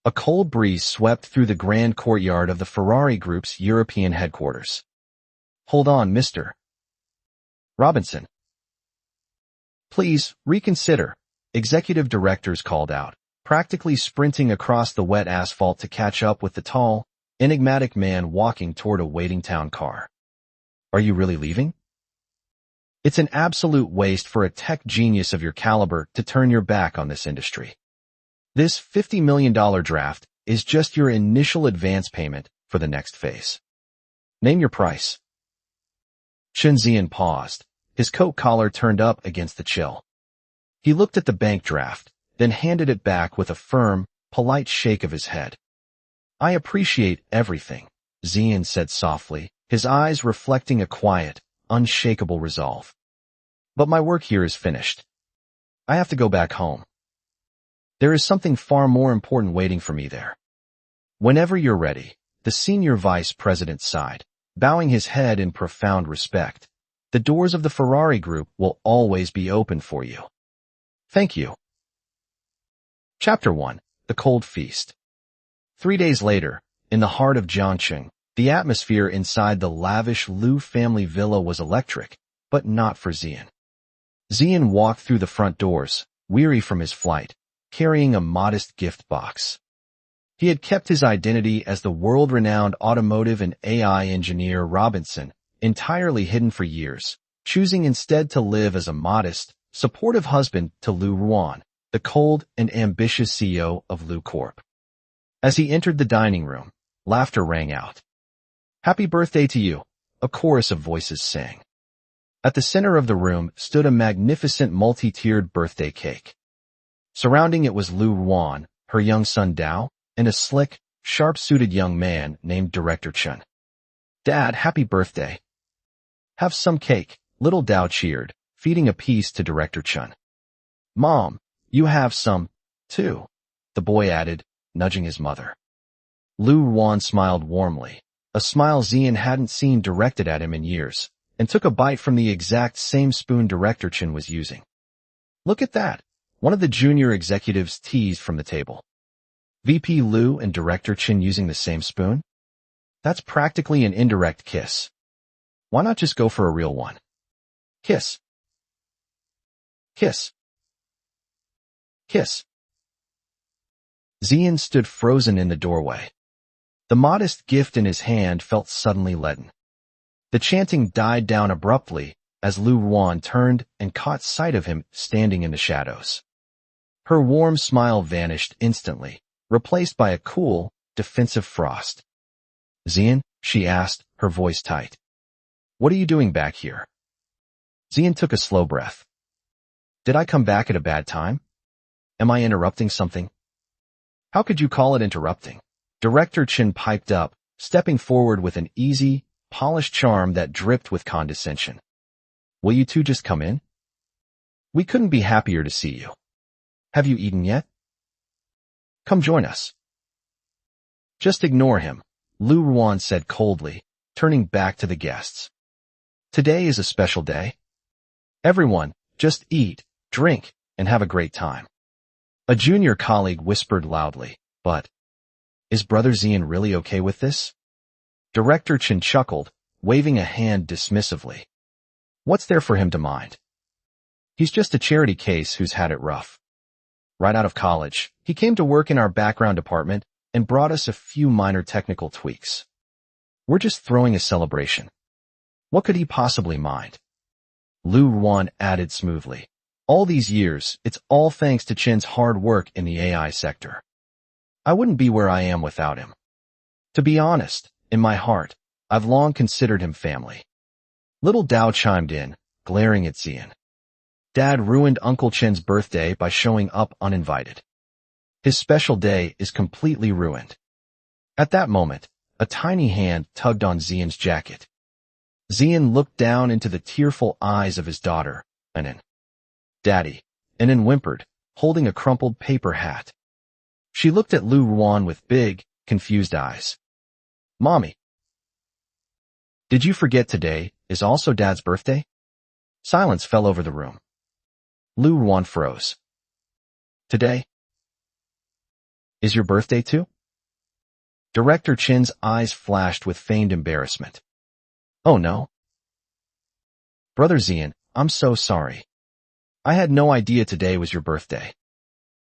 A cold breeze swept through the grand courtyard of the Ferrari Group's European headquarters. "Hold on, Mr. Robinson. Please, reconsider," executive directors called out, practically sprinting across the wet asphalt to catch up with the tall, enigmatic man walking toward a waiting town car. "Are you really leaving? It's an absolute waste for a tech genius of your caliber to turn your back on this industry. This $50 million draft is just your initial advance payment for the next phase. Name your price." Chen Zian paused, his coat collar turned up against the chill. He looked at the bank draft, then handed it back with a firm, polite shake of his head. "I appreciate everything," Zian said softly, his eyes reflecting a quiet, unshakable resolve. "But my work here is finished. I have to go back home. There is something far more important waiting for me there." "Whenever you're ready," the senior vice president sighed, bowing his head in profound respect. "The doors of the Ferrari Group will always be open for you." "Thank you." Chapter 1. The Cold Feast. 3 days later, in the heart of Jiangcheng, the atmosphere inside the lavish Lou family villa was electric, but not for Zian. Zian walked through the front doors, weary from his flight, carrying a modest gift box. He had kept his identity as the world-renowned automotive and AI engineer Robinson entirely hidden for years, choosing instead to live as a modest, supportive husband to Lou Ruan, the cold and ambitious CEO of Lou Corp. As he entered the dining room, laughter rang out. "Happy birthday to you," a chorus of voices sang. At the center of the room stood a magnificent multi-tiered birthday cake. Surrounding it was Lou Ruan, her young son Dao, and a slick, sharp-suited young man named Director Chen. "Dad, happy birthday." "Have some cake," little Dao cheered, feeding a piece to Director Chen. "Mom, you have some, too," the boy added, nudging his mother. Lou Ruan smiled warmly, a smile Zian hadn't seen directed at him in years, and took a bite from the exact same spoon Director Chen was using. "Look at that," one of the junior executives teased from the table. "VP Lou and Director Chen using the same spoon? That's practically an indirect kiss. Why not just go for a real one? Kiss. Kiss. Kiss." Zian stood frozen in the doorway. The modest gift in his hand felt suddenly leaden. The chanting died down abruptly as Lou Ruan turned and caught sight of him standing in the shadows. Her warm smile vanished instantly, replaced by a cool, defensive frost. "Zian?" she asked, her voice tight. "What are you doing back here?" Zian took a slow breath. "Did I come back at a bad time? Am I interrupting something?" "How could you call it interrupting?" Director Chen piped up, stepping forward with an easy, polished charm that dripped with condescension. "Will you two just come in? We couldn't be happier to see you. Have you eaten yet? Come join us." "Just ignore him," Lou Ruan said coldly, turning back to the guests. "Today is a special day. Everyone, just eat, drink, and have a great time." A junior colleague whispered loudly, "But is Brother Zian really okay with this?" Director Chen chuckled, waving a hand dismissively. "What's there for him to mind? He's just a charity case who's had it rough. Right out of college, he came to work in our background department and brought us a few minor technical tweaks. We're just throwing a celebration. What could he possibly mind?" Lou Ruan added smoothly. "All these years, it's all thanks to Chen's hard work in the AI sector. I wouldn't be where I am without him. To be honest, in my heart, I've long considered him family." Little Dao chimed in, glaring at Zian. "Dad ruined Uncle Chen's birthday by showing up uninvited. His special day is completely ruined." At that moment, a tiny hand tugged on Zian's jacket. Zian looked down into the tearful eyes of his daughter, and then, "Daddy," and then whimpered, holding a crumpled paper hat. She looked at Lou Ruan with big, confused eyes. "Mommy, did you forget today is also Dad's birthday?" Silence fell over the room. Lou Ruan froze. "Today?" Is your birthday too? Director Chen's eyes flashed with feigned embarrassment. Oh no. Brother Zian, I'm so sorry. I had no idea today was your birthday.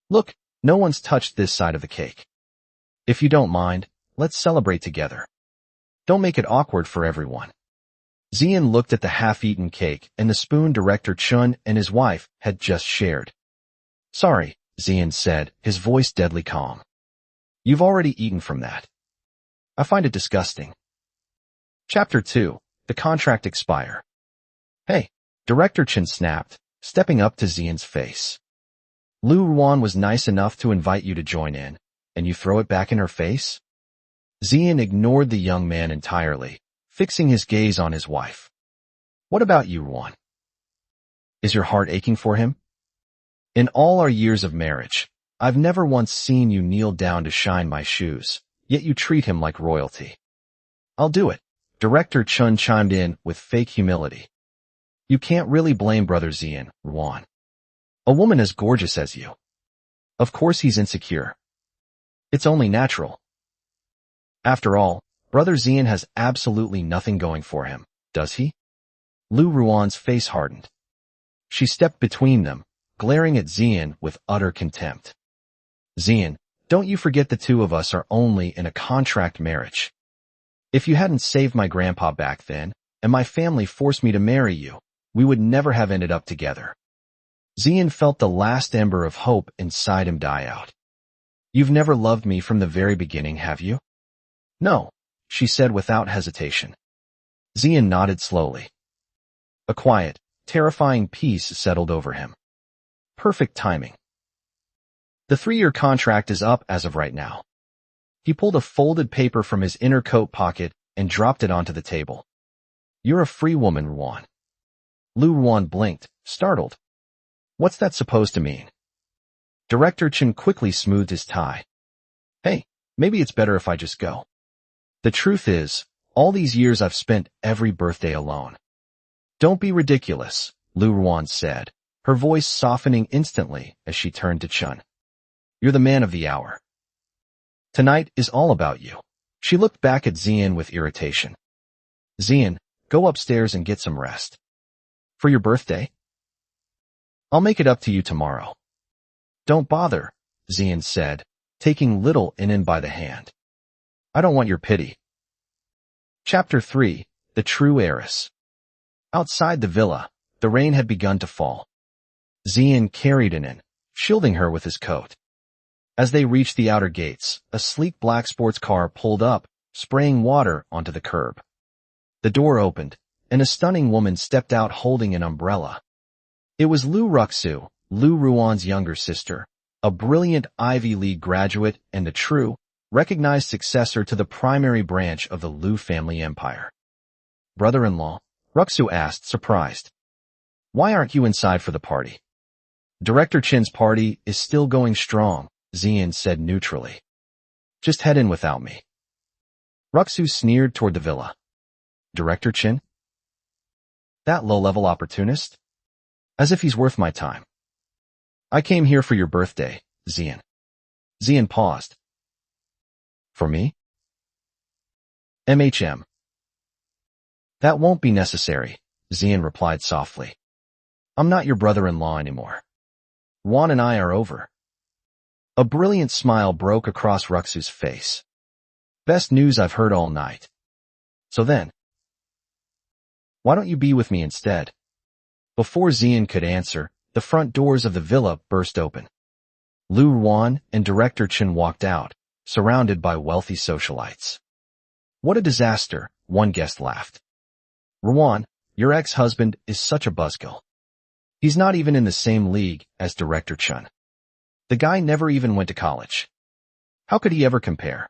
Look, no one's touched this side of the cake. If you don't mind, let's celebrate together. Don't make it awkward for everyone. Zian looked at the half-eaten cake and the spoon Director Chen and his wife had just shared. Sorry, Zian said, his voice deadly calm. You've already eaten from that. I find it disgusting. Chapter 2. The Contract Expire. Hey, Director Chen snapped, stepping up to Zian's face. Lou Ruan was nice enough to invite you to join in, and you throw it back in her face? Zian ignored the young man entirely, fixing his gaze on his wife. What about you, Ruan? Is your heart aching for him? In all our years of marriage, I've never once seen you kneel down to shine my shoes, yet you treat him like royalty. I'll do it, Director Chen chimed in with fake humility. You can't really blame Brother Zian, Ruan. A woman as gorgeous as you. Of course he's insecure. It's only natural. After all, Brother Zian has absolutely nothing going for him, does he? Lou Ruan's face hardened. She stepped between them, glaring at Zian with utter contempt. Zian, don't you forget the two of us are only in a contract marriage. If you hadn't saved my grandpa back then, and my family forced me to marry you, we would never have ended up together. Zian felt the last ember of hope inside him die out. You've never loved me from the very beginning, have you? No, she said without hesitation. Zian nodded slowly. A quiet, terrifying peace settled over him. Perfect timing. The 3-year contract is up as of right now. He pulled a folded paper from his inner coat pocket and dropped it onto the table. You're a free woman, Ruan. Lou Ruan blinked, startled. What's that supposed to mean? Director Chen quickly smoothed his tie. Hey, maybe it's better if I just go. The truth is, all these years I've spent every birthday alone. Don't be ridiculous, Lou Ruan said, her voice softening instantly as she turned to Chen. You're the man of the hour. Tonight is all about you. She looked back at Zian with irritation. Zian, go upstairs and get some rest. For your birthday? I'll make it up to you tomorrow. Don't bother, Zian said, taking little in by the hand. I don't want your pity. Chapter 3. The True Heiress. Outside the villa, the rain had begun to fall. Zian carried in, shielding her with his coat. As they reached the outer gates, a sleek black sports car pulled up, spraying water onto the curb. The door opened, and a stunning woman stepped out holding an umbrella. It was Lou Ruxu, Lou Ruan's younger sister, a brilliant Ivy League graduate and a true, recognized successor to the primary branch of the Lou family empire. Brother-in-law, Ruxu asked, surprised. Why aren't you inside for the party? Director Chen's party is still going strong, Zian said neutrally. Just head in without me. Ruxu sneered toward the villa. Director Chen? That low-level opportunist? As if he's worth my time. I came here for your birthday, Zian. Zian paused. For me? MHM. That won't be necessary, Zian replied softly. I'm not your brother-in-law anymore. Juan and I are over. A brilliant smile broke across Ruxu's face. Best news I've heard all night. So then, why don't you be with me instead? Before Zian could answer, the front doors of the villa burst open. Lou Ruan and Director Chen walked out, surrounded by wealthy socialites. What a disaster, one guest laughed. Ruan, your ex-husband is such a buzzkill. He's not even in the same league as Director Chen. The guy never even went to college. How could he ever compare?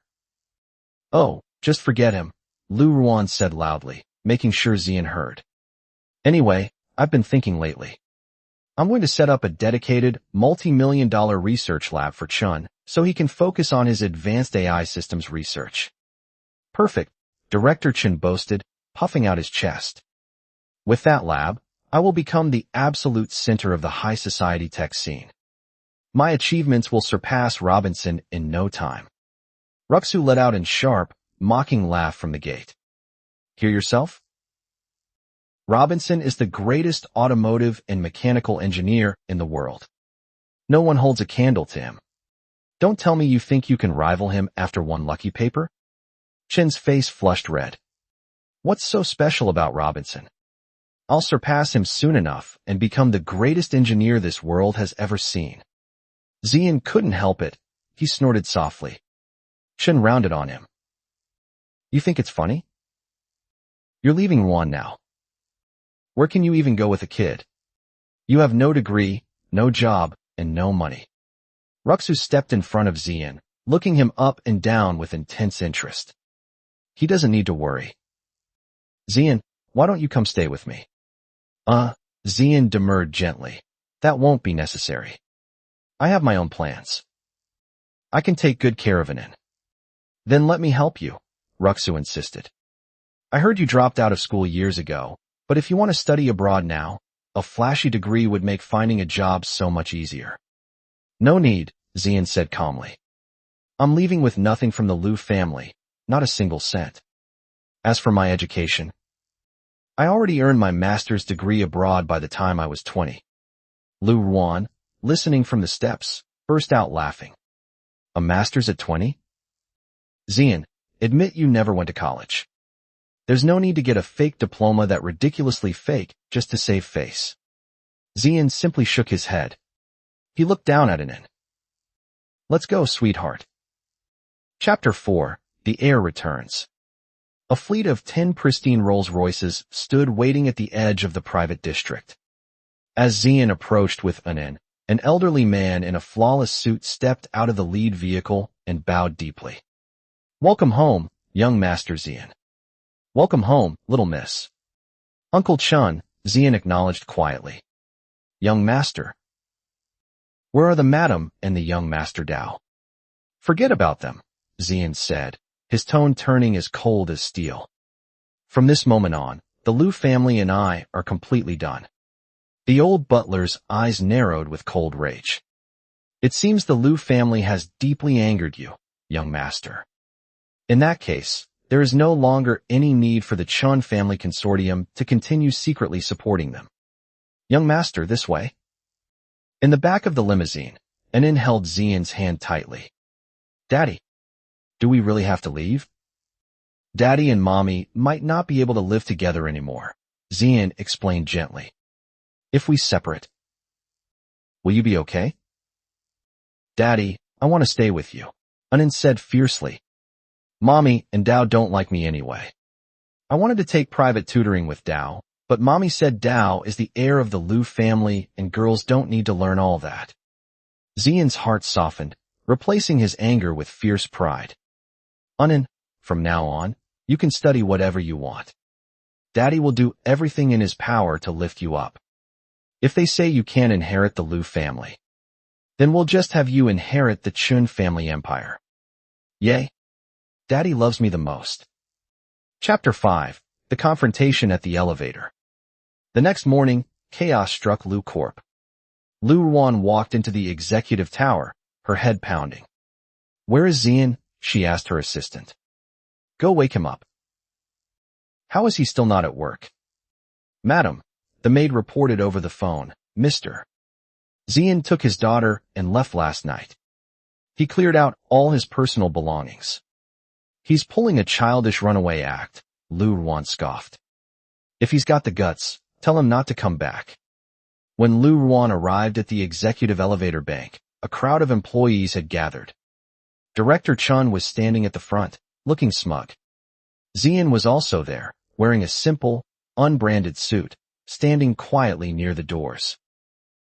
Oh, just forget him, Lou Ruan said loudly, making sure Zian heard. Anyway, I've been thinking lately. I'm going to set up a dedicated, multi-million-dollar research lab for Chen so he can focus on his advanced AI systems research. Perfect, Director Chen boasted, puffing out his chest. With that lab, I will become the absolute center of the high society tech scene. My achievements will surpass Robinson in no time. Ruxu let out a sharp, mocking laugh from the gate. Hear yourself? Robinson is the greatest automotive and mechanical engineer in the world. No one holds a candle to him. Don't tell me you think you can rival him after one lucky paper? Chen's face flushed red. What's so special about Robinson? I'll surpass him soon enough and become the greatest engineer this world has ever seen. Zian couldn't help it. He snorted softly. Chen rounded on him. You think it's funny? You're leaving Ruan now. Where can you even go with a kid? You have no degree, no job, and no money. Ruxu stepped in front of Zian, looking him up and down with intense interest. He doesn't need to worry. Zian, why don't you come stay with me? Zian demurred gently. That won't be necessary. I have my own plans. I can take good care of Anin. Then let me help you, Ruxu insisted. I heard you dropped out of school years ago, but if you want to study abroad now, a flashy degree would make finding a job so much easier. No need, Zian said calmly. I'm leaving with nothing from the Lou family, not a single cent. As for my education, I already earned my master's degree abroad by the time I was 20. Lou Ruan, listening from the steps, burst out laughing. A master's at 20? Zian, admit you never went to college. There's no need to get a fake diploma that ridiculously fake just to save face. Zian simply shook his head. He looked down at Anin. Let's go, sweetheart. Chapter 4, The Heir Returns. A fleet of 10 pristine Rolls-Royces stood waiting at the edge of the private district. As Zian approached with Anin, an elderly man in a flawless suit stepped out of the lead vehicle and bowed deeply. Welcome home, young Master Zian. Welcome home, little miss. Uncle Chen, Zian acknowledged quietly. Young Master. Where are the madam and the young Master Dao? Forget about them, Zian said, his tone turning as cold as steel. From this moment on, the Lou family and I are completely done. The old butler's eyes narrowed with cold rage. It seems the Lou family has deeply angered you, young Master. In that case, there is no longer any need for the Chen family consortium to continue secretly supporting them. Young Master, this way. In the back of the limousine, Anin held Zian's hand tightly. Daddy, do we really have to leave? Daddy and Mommy might not be able to live together anymore, Zian explained gently. If we separate, will you be okay? Daddy, I want to stay with you, Anin said fiercely. Mommy and Dao don't like me anyway. I wanted to take private tutoring with Dao, but Mommy said Dao is the heir of the Lou family and girls don't need to learn all that. Zian's heart softened, replacing his anger with fierce pride. Anin, from now on, you can study whatever you want. Daddy will do everything in his power to lift you up. If they say you can't inherit the Lou family, then we'll just have you inherit the Chen family empire. Yay! Daddy loves me the most. Chapter 5, The Confrontation at the Elevator. The next morning, chaos struck Lou Corp. Lou Ruan walked into the executive tower, her head pounding. Where is Zian? She asked her assistant. Go wake him up. How is he still not at work? Madam, the maid reported over the phone, Mr. Zian took his daughter and left last night. He cleared out all his personal belongings. He's pulling a childish runaway act, Lou Ruan scoffed. If he's got the guts, tell him not to come back. When Lou Ruan arrived at the executive elevator bank, a crowd of employees had gathered. Director Chen was standing at the front, looking smug. Zian was also there, wearing a simple, unbranded suit, standing quietly near the doors.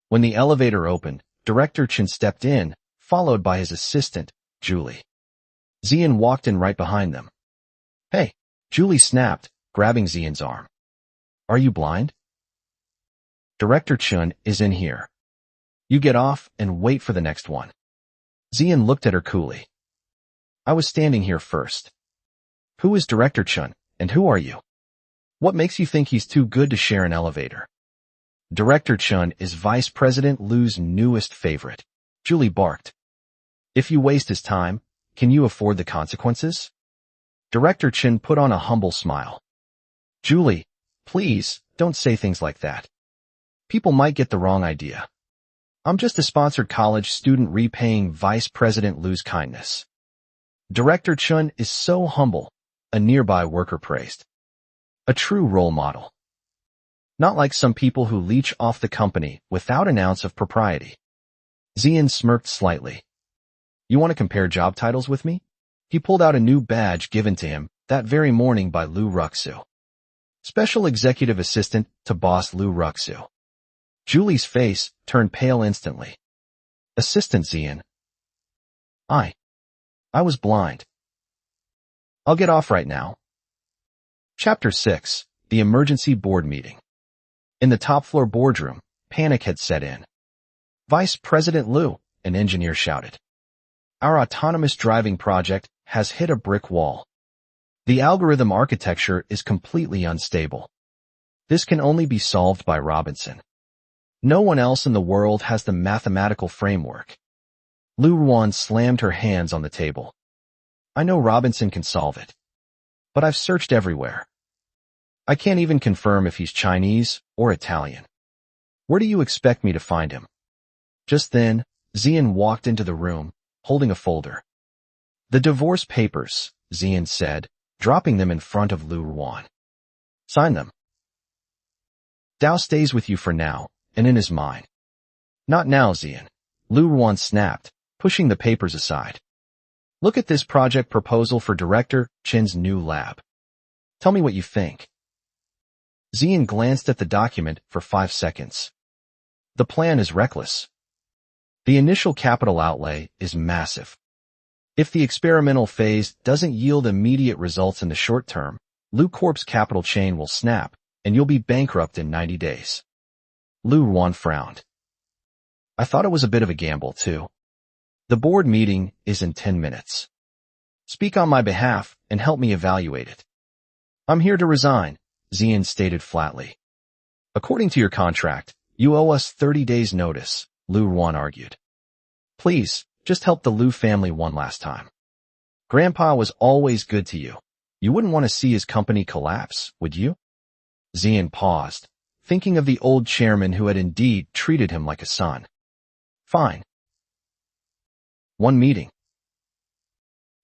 When the elevator opened, Director Chen stepped in, followed by his assistant, Julie. Zian walked in right behind them. Hey, Julie snapped, grabbing Zian's arm. Are you blind? Director Chen is in here. You get off and wait for the next one. Zian looked at her coolly. I was standing here first. Who is Director Chen, and who are you? What makes you think he's too good to share an elevator? Director Chen is Vice President Lou's newest favorite, Julie barked. If you waste his time, can you afford the consequences? Director Chen put on a humble smile. Julie, please, don't say things like that. People might get the wrong idea. I'm just a sponsored college student repaying Vice President Lou's kindness. Director Chen is so humble, a nearby worker praised. A true role model. Not like some people who leech off the company without an ounce of propriety. Zian smirked slightly. You want to compare job titles with me? He pulled out a new badge given to him that very morning by Lou Ruan. Special Executive Assistant to Boss Lou Ruan. Julie's face turned pale instantly. Assistant Zian. I was blind. I'll get off right now. Chapter 6. The Emergency Board Meeting. In the top-floor boardroom, panic had set in. Vice President Lou, an engineer shouted. Our autonomous driving project has hit a brick wall. The algorithm architecture is completely unstable. This can only be solved by Robinson. No one else in the world has the mathematical framework. Lou Ruan slammed her hands on the table. I know Robinson can solve it. But I've searched everywhere. I can't even confirm if he's Chinese or Italian. Where do you expect me to find him? Just then, Zian walked into the room, holding a folder. The divorce papers, Zian said, dropping them in front of Lou Ruan. Sign them. Dao stays with you for now, and in his mind. Not now, Zian. Lou Ruan snapped, pushing the papers aside. Look at this project proposal for Director Chen's new lab. Tell me what you think. Zian glanced at the document for 5 seconds. The plan is reckless. The initial capital outlay is massive. If the experimental phase doesn't yield immediate results in the short term, Lou Corp's capital chain will snap, and you'll be bankrupt in 90 days. Lou Ruan frowned. I thought it was a bit of a gamble, too. The board meeting is in 10 minutes. Speak on my behalf and help me evaluate it. I'm here to resign, Zian stated flatly. According to your contract, you owe us 30 days' notice, Lou Ruan argued. Please, just help the Lou family one last time. Grandpa was always good to you. You wouldn't want to see his company collapse, would you? Zian paused, thinking of the old chairman who had indeed treated him like a son. Fine. One meeting.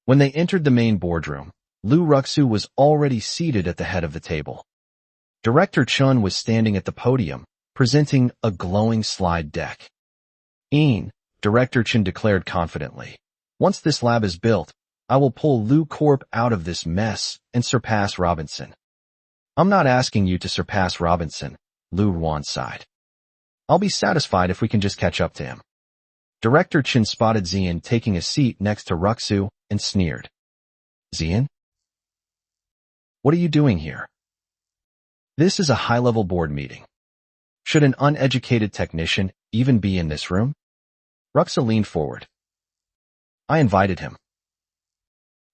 When they entered the main boardroom, Lou Ruan was already seated at the head of the table. Director Chen was standing at the podium, presenting a glowing slide deck. Director Chen declared confidently. Once this lab is built, I will pull Lou Corp out of this mess and surpass Robinson. I'm not asking you to surpass Robinson, Lou Ruan sighed. I'll be satisfied if we can just catch up to him. Director Chen spotted Zian taking a seat next to Ruxu and sneered. Zian? What are you doing here? This is a high-level board meeting. Should an uneducated technician even be in this room? Ruxu leaned forward. I invited him.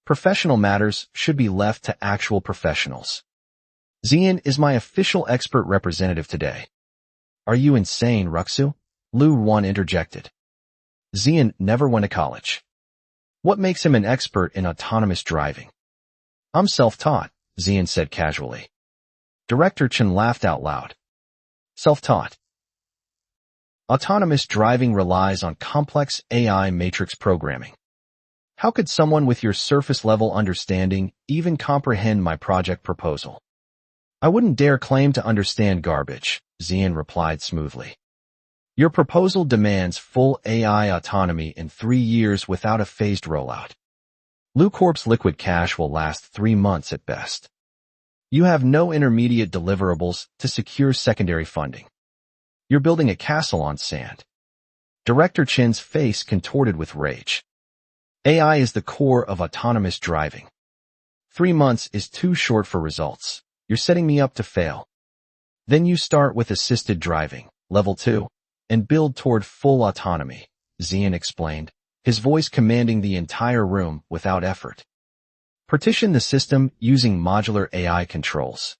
Professional matters should be left to actual professionals. Zian is my official expert representative today. Are you insane, Ruxu? Lou Ruan interjected. Zian never went to college. What makes him an expert in autonomous driving? I'm self-taught, Zian said casually. Director Chen laughed out loud. Self-taught. Autonomous driving relies on complex AI matrix programming. How could someone with your surface-level understanding even comprehend my project proposal? I wouldn't dare claim to understand garbage, Zian replied smoothly. Your proposal demands full AI autonomy in 3 years without a phased rollout. Lou Corp's liquid cash will last 3 months at best. You have no intermediate deliverables to secure secondary funding. You're building a castle on sand. Director Chen's face contorted with rage. AI is the core of autonomous driving. 3 months is too short for results. You're setting me up to fail. Then you start with assisted driving, level 2, and build toward full autonomy, Zian explained, his voice commanding the entire room without effort. Partition the system using modular AI controls.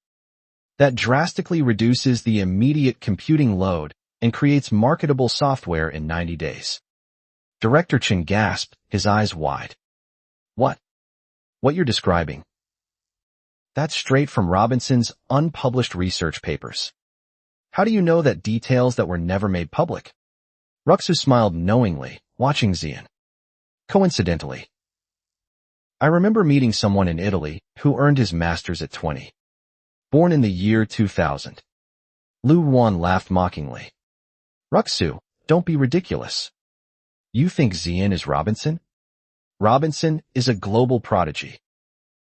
That drastically reduces the immediate computing load and creates marketable software in 90 days. Director Chen gasped, his eyes wide. What? What you're describing? That's straight from Robinson's unpublished research papers. How do you know that details that were never made public? Ruxu smiled knowingly, watching Zian. Coincidentally, I remember meeting someone in Italy who earned his master's at 20. Born in the year 2000. Lou Ruan laughed mockingly. Ruxu, don't be ridiculous. You think Zian is Robinson? Robinson is a global prodigy.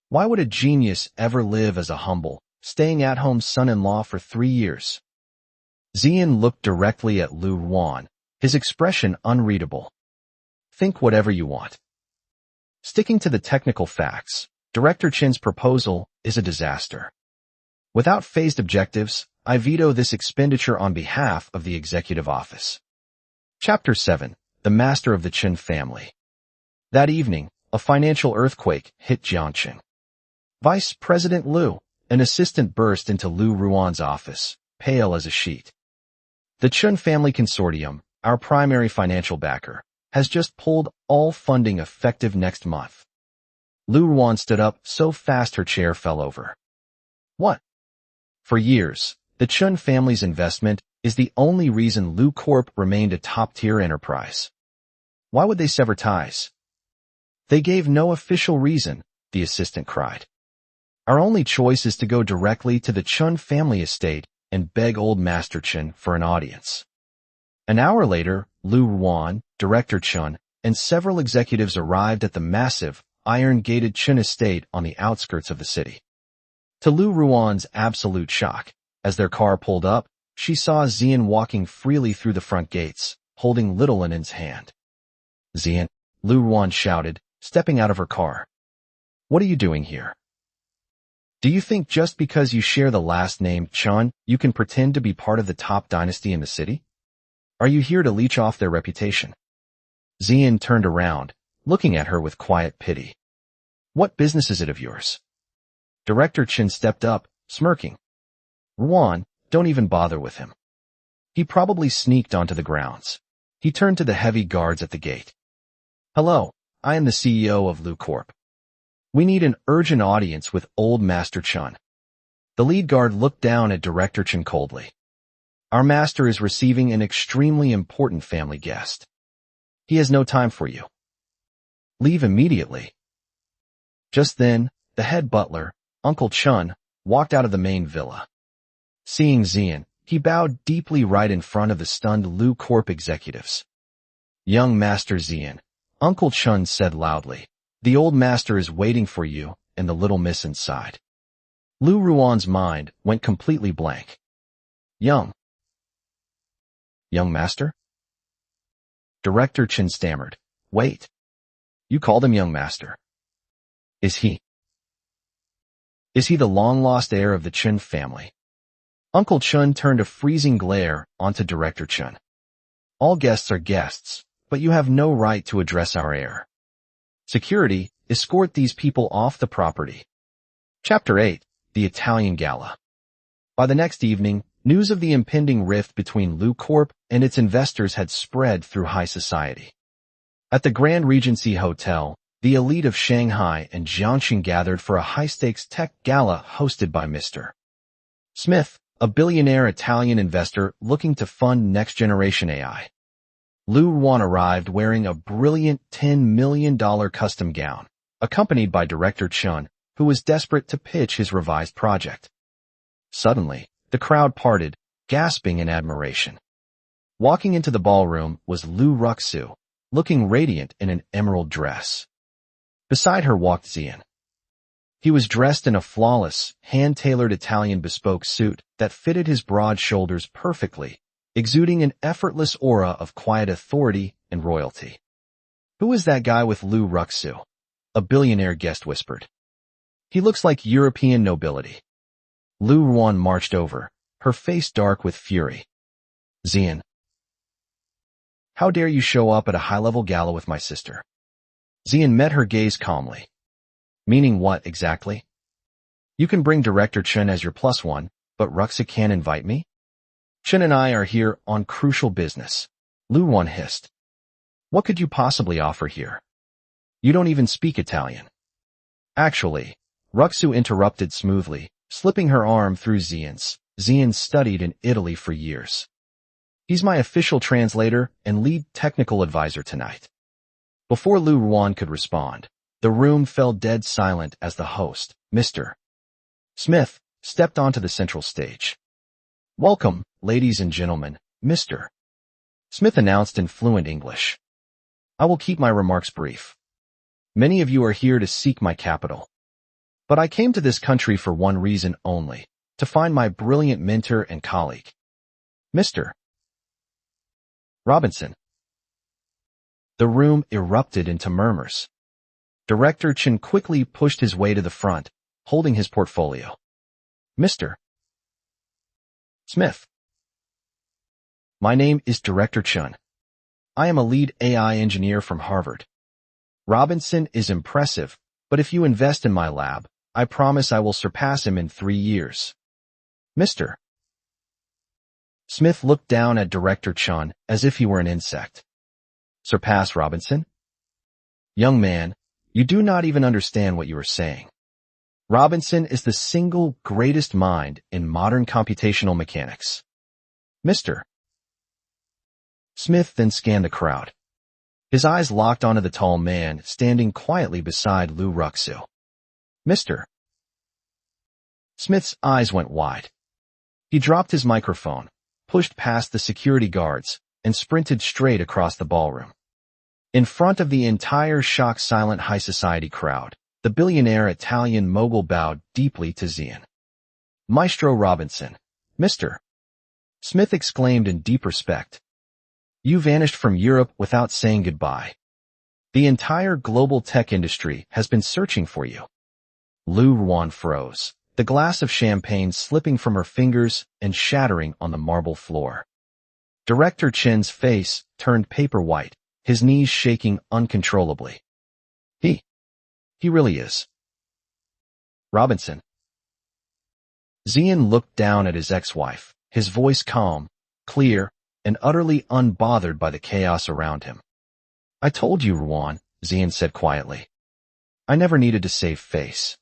Why would a genius ever live as a humble, staying-at-home son-in-law for 3 years? Zian looked directly at Lou Ruan, his expression unreadable. Think whatever you want. Sticking to the technical facts, Director Chen's proposal is a disaster. Without phased objectives, I veto this expenditure on behalf of the Executive Office. Chapter 7. The Master of the Chen Family. That evening, a financial earthquake hit Jiangchen. Vice President Lou, an assistant, burst into Lou Ruan's office, pale as a sheet. The Chen Family Consortium, our primary financial backer, has just pulled all funding effective next month. Lou Ruan stood up so fast her chair fell over. What? For years, the Chen family's investment is the only reason Lou Corp remained a top-tier enterprise. Why would they sever ties? They gave no official reason, the assistant cried. Our only choice is to go directly to the Chen family estate and beg old Master Chen for an audience. An hour later, Lou Ruan, Director Chen, and several executives arrived at the massive, iron-gated Chen estate on the outskirts of the city. To Lou Ruan's absolute shock, as their car pulled up, she saw Zian walking freely through the front gates, holding little in his hand. Zian, Lou Ruan shouted, stepping out of her car. What are you doing here? Do you think just because you share the last name Chen, you can pretend to be part of the top dynasty in the city? Are you here to leech off their reputation? Zian turned around, looking at her with quiet pity. What business is it of yours? Director Chen stepped up, smirking. Ruan, don't even bother with him. He probably sneaked onto the grounds. He turned to the heavy guards at the gate. Hello, I am the CEO of Lou Corp. We need an urgent audience with old Master Chen. The lead guard looked down at Director Chen coldly. Our master is receiving an extremely important family guest. He has no time for you. Leave immediately. Just then, the head butler, Uncle Chen, walked out of the main villa. Seeing Zian, he bowed deeply right in front of the stunned Lou Corp executives. Young Master Zian, Uncle Chen said loudly, the old master is waiting for you and the little miss inside. Lou Ruan's mind went completely blank. Young master? Director Chen stammered. Wait. You called him young master. Is he the long-lost heir of the Chen family? Uncle Chen turned a freezing glare onto Director Chen. All guests are guests, but you have no right to address our heir. Security, escort these people off the property. Chapter 8. The Italian Gala. By the next evening, news of the impending rift between Lou Corp and its investors had spread through high society. At the Grand Regency Hotel, the elite of Shanghai and Jiangxing gathered for a high-stakes tech gala hosted by Mr. Smith, a billionaire Italian investor looking to fund next-generation AI. Lou Ruan arrived wearing a brilliant $10 million custom gown, accompanied by Director Chen, who was desperate to pitch his revised project. Suddenly, the crowd parted, gasping in admiration. Walking into the ballroom was Lou Ruxu, looking radiant in an emerald dress. Beside her walked Zian. He was dressed in a flawless, hand-tailored Italian bespoke suit that fitted his broad shoulders perfectly, exuding an effortless aura of quiet authority and royalty. Who is that guy with Lou Ruxu? A billionaire guest whispered. He looks like European nobility. Lou Ruan marched over, her face dark with fury. Zian. How dare you show up at a high-level gala with my sister? Zian met her gaze calmly. Meaning what, exactly? You can bring Director Chen as your plus one, but Ruxu can't invite me? Chen and I are here on crucial business, Lou Ruan hissed. What could you possibly offer here? You don't even speak Italian. Actually, Ruxu interrupted smoothly, slipping her arm through Zian's. Zian studied in Italy for years. He's my official translator and lead technical advisor tonight. Before Lou Ruan could respond, the room fell dead silent as the host, Mr. Smith, stepped onto the central stage. Welcome, ladies and gentlemen, Mr. Smith announced in fluent English. I will keep my remarks brief. Many of you are here to seek my capital. But I came to this country for one reason only, to find my brilliant mentor and colleague, Mr. Robinson. The room erupted into murmurs. Director Chen quickly pushed his way to the front, holding his portfolio. Mr. Smith. My name is Director Chen. I am a lead AI engineer from Harvard. Robinson is impressive, but if you invest in my lab, I promise I will surpass him in 3 years. Mr. Smith looked down at Director Chen as if he were an insect. Surpass Robinson? Young man, you do not even understand what you are saying. Robinson is the single greatest mind in modern computational mechanics. Mr. Smith then scanned the crowd. His eyes locked onto the tall man standing quietly beside Lou Ruxu. Mr. Smith's eyes went wide. He dropped his microphone, pushed past the security guards, and sprinted straight across the ballroom. In front of the entire shock-silent high society crowd, the billionaire Italian mogul bowed deeply to Zian. Maestro Robinson, Mr. Smith exclaimed in deep respect. You vanished from Europe without saying goodbye. The entire global tech industry has been searching for you. Lou Ruan froze, the glass of champagne slipping from her fingers and shattering on the marble floor. Director Chen's face turned paper white, his knees shaking uncontrollably. He really is. Robinson. Zian looked down at his ex-wife, his voice calm, clear, and utterly unbothered by the chaos around him. I told you, Ruan, Zian said quietly. I never needed to save face.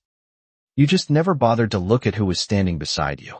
You just never bothered to look at who was standing beside you.